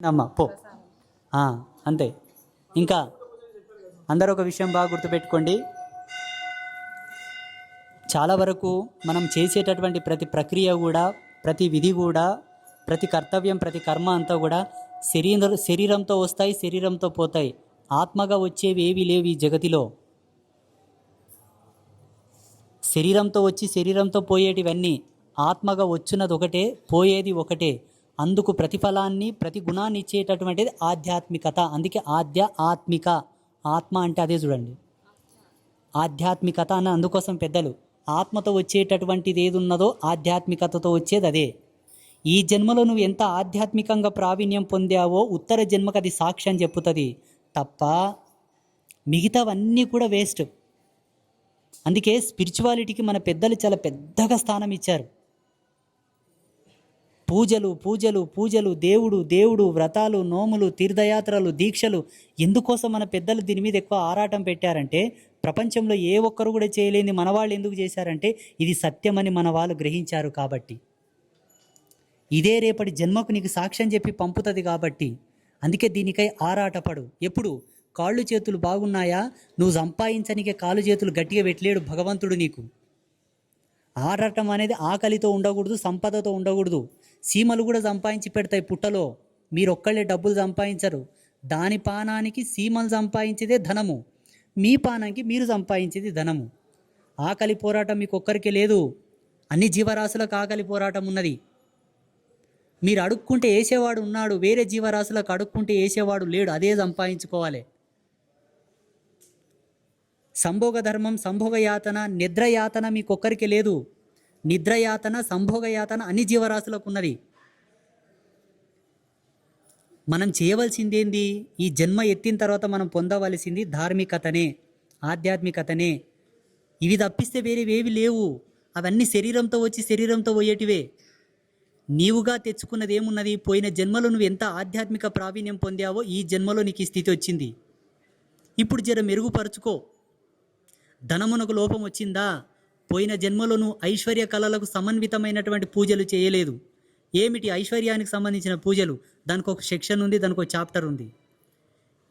అమ్మ పో. ఆ, అంతే. ఇంకా అందరూ ఒక విషయం బాగా గుర్తుపెట్టుకోండి. చాలా వరకు మనం చేసేటటువంటి ప్రతి ప్రక్రియ కూడా, ప్రతి విధి కూడా, ప్రతి కర్తవ్యం, ప్రతి కర్మ అంతా కూడా శరీరంతో వస్తాయి, శరీరంతో పోతాయి. ఆత్మగా వచ్చేవి ఏవి లేవు ఈ జగతిలో. శరీరంతో వచ్చి శరీరంతో పోయేటివన్నీ, ఆత్మగా వచ్చినది ఒకటే, పోయేది ఒకటే. అందుకు ప్రతిఫలాన్ని, ప్రతి గుణాన్ని ఇచ్చేటటువంటిది ఆధ్యాత్మికత. అందుకే ఆత్మిక. ఆత్మ అంటే అదే చూడండి, ఆధ్యాత్మికత అన్న అందుకోసం పెద్దలు. ఆత్మతో వచ్చేటటువంటిది ఏది ఉన్నదో ఆధ్యాత్మికతతో వచ్చేది అదే. ఈ జన్మలో నువ్వు ఎంత ఆధ్యాత్మికంగా ప్రావీణ్యం పొందావో ఉత్తర జన్మకు అది సాక్ష్యం చెప్పుతుంది తప్ప మిగతావన్నీ కూడా వేస్ట్. అందుకే స్పిరిచువాలిటీకి మన పెద్దలు చాలా పెద్దగా స్థానం ఇచ్చారు. పూజలు పూజలు పూజలు, దేవుడు, వ్రతాలు, నోములు, తీర్థయాత్రలు, దీక్షలు. ఎందుకోసం మన పెద్దలు దీని మీద ఎక్కువ ఆరాటం పెట్టారంటే, ప్రపంచంలో ఏ ఒక్కరు కూడా చేయలేని మన వాళ్ళు ఎందుకు చేశారంటే, ఇది సత్యమని మన వాళ్ళు గ్రహించారు కాబట్టి. ఇదే రేపటి జన్మకు నీకు సాక్ష్యం చెప్పి పంపుతుంది కాబట్టి. అందుకే దీనికై ఆరాటపడు. ఎప్పుడు కాళ్ళు చేతులు బాగున్నాయా, నువ్వు సంపాదించనికే కాళ్ళు చేతులు గట్టిగా పెట్టలేడు భగవంతుడు నీకు. ఆరాటం అనేది ఆకలితో ఉండకూడదు, సంపదతో ఉండకూడదు. సీమలు కూడా సంపాదించి పెడతాయి పుట్టలో, మీరు ఒక్కళ్ళే డబ్బులు సంపాదించరు. దాని పానానికి సీమలు సంపాదించేదే ధనము, మీ పానానికి మీరు సంపాదించేది ధనము. ఆకలి పోరాటం మీకు ఒక్కరికే లేదు, అన్ని జీవరాశులకు ఆకలి పోరాటం ఉన్నది. మీరు అడుక్కుంటే వేసేవాడు ఉన్నాడు, వేరే జీవరాశులకు అడుక్కుంటే వేసేవాడు లేడు, అదే సంపాదించుకోవాలి. సంభోగ ధర్మం, సంభోగయాతన, నిద్రయాతన మీకు ఒక్కరికి లేదు. నిద్రయాతన, సంభోగయాతన అన్ని జీవరాశులకు ఉన్నది. మనం చేయవలసింది ఏంది? ఈ జన్మ ఎత్తిన తర్వాత మనం పొందవలసింది ధార్మికతనే, ఆధ్యాత్మికతనే. ఇవి తప్పిస్తే వేరేవేవి లేవు. అవన్నీ శరీరంతో వచ్చి శరీరంతో పోయేటివే. నీవుగా తెచ్చుకున్నది ఏమున్నది? పోయిన జన్మలో నువ్వు ఎంత ఆధ్యాత్మిక ప్రావీణ్యం పొందావో ఈ జన్మలో నీకు ఈ స్థితి వచ్చింది. ఇప్పుడు జర మెరుగుపరుచుకో. ధనమునకు లోపం వచ్చిందా? పోయిన జన్మలో నువ్వు ఐశ్వర్య కళలకు సమన్వితమైనటువంటి పూజలు చేయలేదు. ఏమిటి ఐశ్వర్యానికి సంబంధించిన పూజలు? దానికి ఒక సెక్షన్ ఉంది, దానికి ఒక చాప్టర్ ఉంది.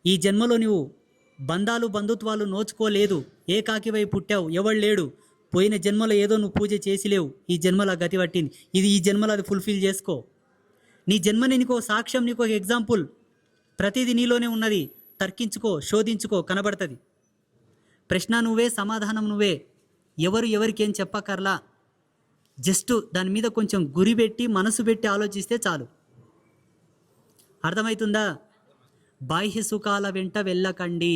ఈ జన్మలో నువ్వు బంధుత్వాలు నోచుకోలేదు, ఏకాకివై పుట్టావు, ఎవడు లేడు. పోయిన జన్మలో ఏదో నువ్వు పూజ చేసిలేవు, ఈ జన్మలో గతి పట్టింది. ఇది ఈ జన్మలో అది ఫుల్ఫిల్ చేసుకో. నీ జన్మని నీకు సాక్ష్యం, నీకు ఒక ఎగ్జాంపుల్. ప్రతిదీ నీలోనే ఉన్నది. తర్కించుకో, శోధించుకో, కనబడుతుంది. ప్రశ్న నువ్వే, సమాధానం నువ్వే. ఎవరికేం చెప్పకర్లా. జస్ట్ దాని మీద కొంచెం గురి పెట్టి మనసు పెట్టి ఆలోచిస్తే చాలు. అర్థమవుతుందా? బాహ్య సుఖాల వెంట వెళ్ళకండి.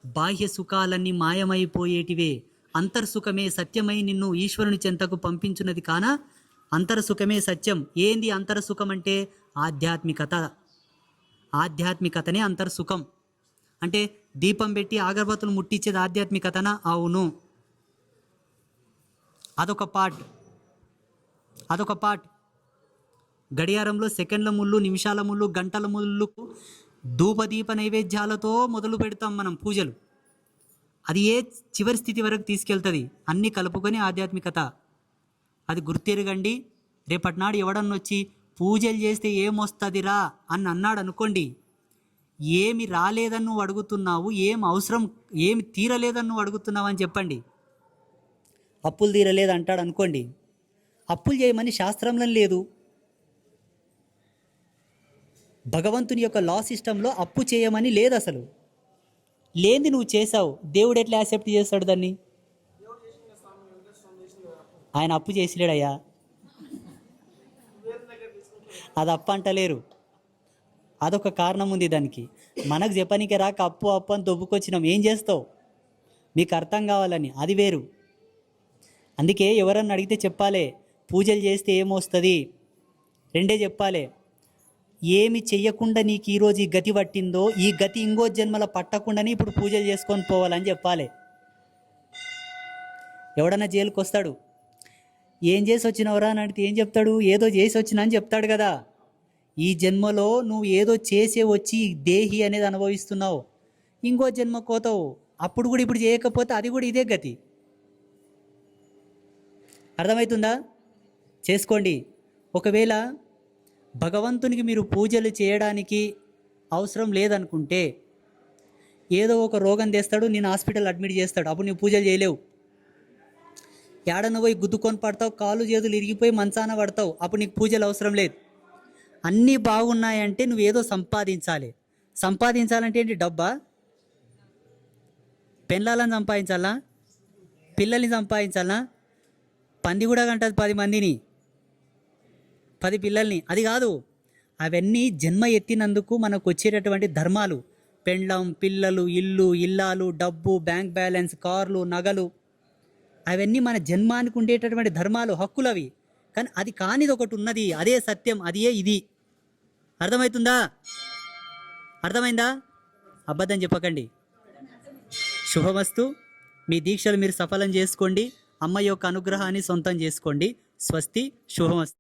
బాహ్య సుఖాలన్నీ మాయమైపోయేటివే. అంతర్సుఖమే సత్యమై నిన్ను ఈశ్వరుని చెంతకు పంపించున్నది కాన అంతర్సుఖమే సత్యం. ఏంది అంతర్సుఖం అంటే? ఆధ్యాత్మికత. ఆధ్యాత్మికతనే అంతర్సుఖం అంటే. దీపం పెట్టి అగరబత్తులు ముట్టించేది ఆధ్యాత్మికతనా? అవును. అదొక పార్ట్. గడియారంలో సెకండ్ల ముళ్ళు, నిమిషాల ముళ్ళు, గంటల ముళ్ళు, ధూపదీప నైవేద్యాలతో మొదలు పెడతాం మనం పూజలు. అది ఏ చివరి స్థితి వరకు తీసుకెళ్తుంది. అన్నీ కలుపుకొని ఆధ్యాత్మికత. అది గుర్తెరగండి. రేపటి నాడు ఎవడన్నొచ్చి పూజలు చేస్తే ఏమొస్తుందిరా అని అన్నాడు అనుకోండి, ఏమి రాలేదని నువ్వు అడుగుతున్నావు, ఏమి తీరలేదని నువ్వు అడుగుతున్నావు అని చెప్పండి. అప్పులు తీరలేదు అంటాడు అనుకోండి, అప్పులు చేయమని శాస్త్రంలో లేదు. భగవంతుని యొక్క లా సిస్టంలో అప్పు చేయమని లేదు అసలు. లేని నువ్వు చేసావు, దేవుడు ఎట్లా యాక్సెప్ట్ చేస్తాడు దాన్ని? ఆయన అప్పు చేసిలేడయ్యా, అది అప్పు అంటలేరు. అదొక కారణం ఉంది దానికి. మనకు చెప్పనీకి రాక అప్పు అని దొబ్బుకొచ్చినాం. ఏం చేస్తావు? మీకు అర్థం కావాలని. అది వేరు. అందుకే ఎవరన్నా అడిగితే చెప్పాలి, పూజలు చేస్తే ఏమొస్తుంది? రెండే చెప్పాలి. ఏమి చెయ్యకుండా నీకు ఈరోజు ఈ గతి పట్టిందో, ఈ గతి ఇంకో జన్మల పట్టకుండానే ఇప్పుడు పూజలు చేసుకొని పోవాలని చెప్పాలి. ఎవడన్నా జైలుకి వస్తాడు, ఏం చేసి వచ్చినవరా అని అడిగితే ఏం చెప్తాడు? ఏదో చేసి వచ్చినా అని చెప్తాడు కదా. ఈ జన్మలో నువ్వు ఏదో చేసే వచ్చి దేహి అనేది అనుభవిస్తున్నావు. ఇంకో జన్మ కోతావు, అప్పుడు కూడా ఇప్పుడు చేయకపోతే అది కూడా ఇదే గతి. అర్థమవుతుందా? చేసుకోండి. ఒకవేళ భగవంతునికి మీరు పూజలు చేయడానికి అవసరం లేదనుకుంటే ఏదో ఒక రోగం తెస్తాడు, నేను హాస్పిటల్ అడ్మిట్ చేస్తాడు, అప్పుడు నువ్వు పూజలు చేయలేవు. ఏడన పోయి గుద్దుకొని పడతావు, కాలు చేతులు ఇరిగిపోయి మంచాన పడతావు, అప్పుడు నీకు పూజలు అవసరం లేదు. అన్నీ బాగున్నాయంటే నువ్వేదో సంపాదించాలి. సంపాదించాలంటే ఏంటి? డబ్బా? పెళ్ళాలని సంపాదించాలా? పిల్లల్ని సంపాదించాలా? పంది కూడా కంటది 10 మందిని, 10 పిల్లల్ని. అది కాదు. అవన్నీ జన్మ ఎత్తినందుకు మనకు వచ్చేటటువంటి ధర్మాలు. పెండ్లం, పిల్లలు, ఇల్లు, ఇల్లాలు, డబ్బు, బ్యాంక్ బ్యాలెన్స్, కార్లు, నగలు, అవన్నీ మన జన్మానికి ఉండేటటువంటి ధర్మాలు, హక్కులు అవి. కానీ అది కానిది ఒకటి ఉన్నది, అదే సత్యం, అదే ఇది. అర్థమవుతుందా? అర్థమైందా? అబద్ధం చెప్పకండి. శుభమస్తు. మీ దీక్షలు మీరు సఫలం చేసుకోండి. అమ్మ యొక్క అనుగ్రహాన్ని సొంతం చేసుకోండి. స్వస్తి. శుభమస్తు.